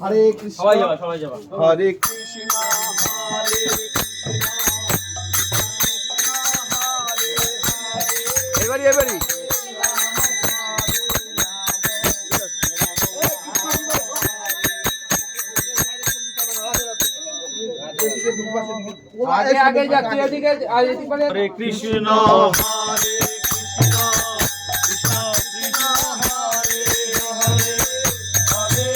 হরে কৃষ্ণ সবাই যাবা হরে কৃষ্ণ হরে এবারে আগে যাচ্ছে এদিকে হরে কৃষ্ণ হরে কৃষ্ণ কৃষ্ণ কৃষ্ণ হরে হরে হরে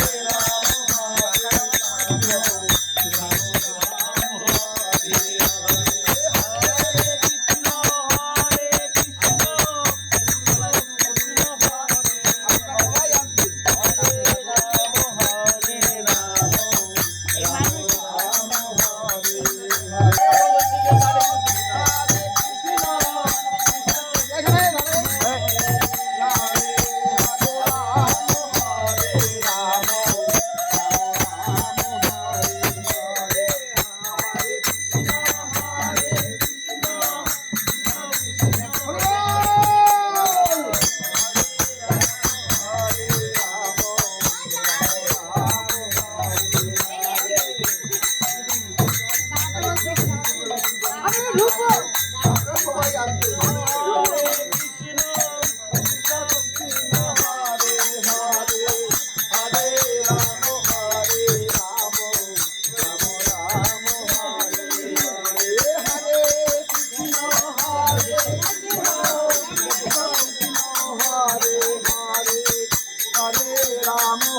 রাম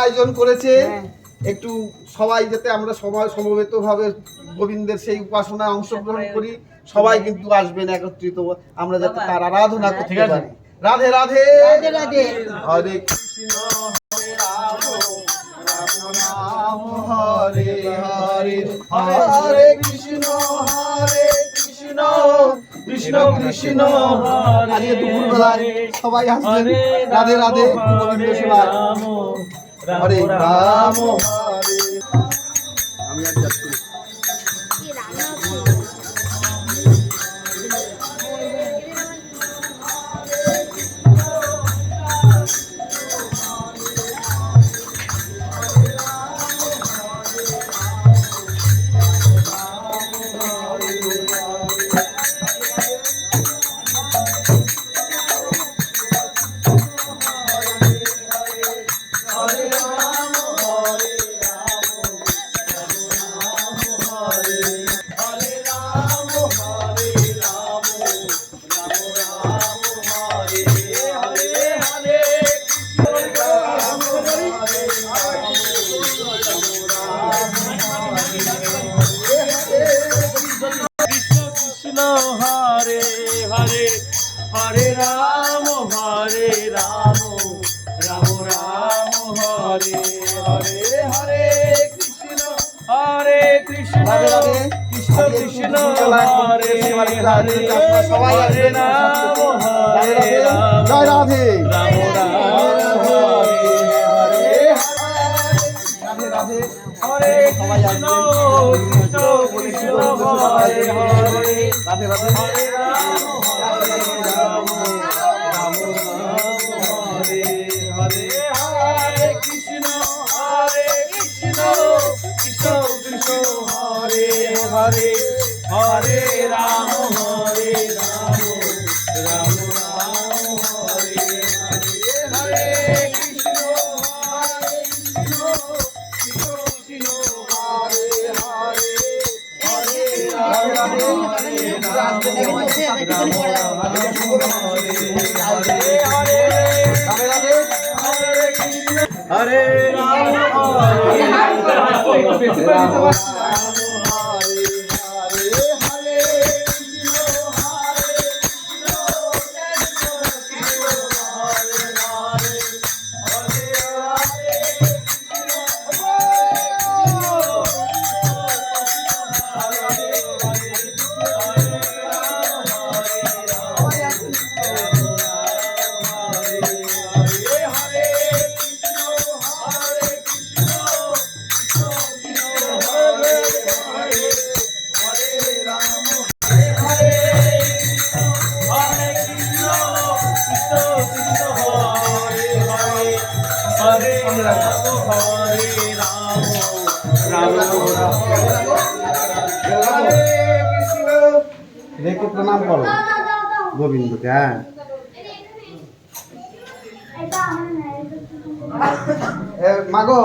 আয়োজন করেছে একটু সবাই যাতে আমরা সবাই সমবেত ভাবে গোবিন্দের সেই উপাসনায় অংশগ্রহণ করি, সবাই কিন্তু আসবেন একত্রিত, আমরা যাতে তার আরাধনা করতে পারি। রাধে রাধে রাধে রাধে। হরে কৃষ্ণ হরে রাম রাম রাম হরে হরে, হরে কৃষ্ণ হরে কৃষ্ণ কৃষ্ণ কৃষ্ণ হরে। আজকে দুপুরবেলায় সবাই আসবেন। রাধে রাধে গোবিন্দ সেবায়। হরে রাম হরে। আমি আর যাচ্ছি। হরে হরে রাম রাম রাম হরে হরে হরে কৃষ্ণ রাধে রাধে। কৃষ্ণ কৃষ্ণ হরে হরে সবাই হরে আসবেন। রাম রাধে হরে রাধে। রাম জয় রাধে। রাম রাম হরে হরে রাধে রাধে। হরে সবাই কৃষ্ণ আসবেন। কৃষ্ণ কৃষ্ণ হরে হরে রাধে রাধে। হরে রাম হরে রাম রাম রাম হরে হরে হরে কৃষ্ণ কৃষ্ণ কৃষ্ণ কৃষ্ণ হরে হরে হরে রাম রাম রাম হরে হরে হরে কৃষ্ণ কৃষ্ণ কৃষ্ণ কৃষ্ণ হরে হরে হরে রাম হরে রাম রাম হরে হরে রাধে রাধে। হরে রাম হরে দেখে প্রণাম করো গোবিন্দকে। হ্যাঁ মাগো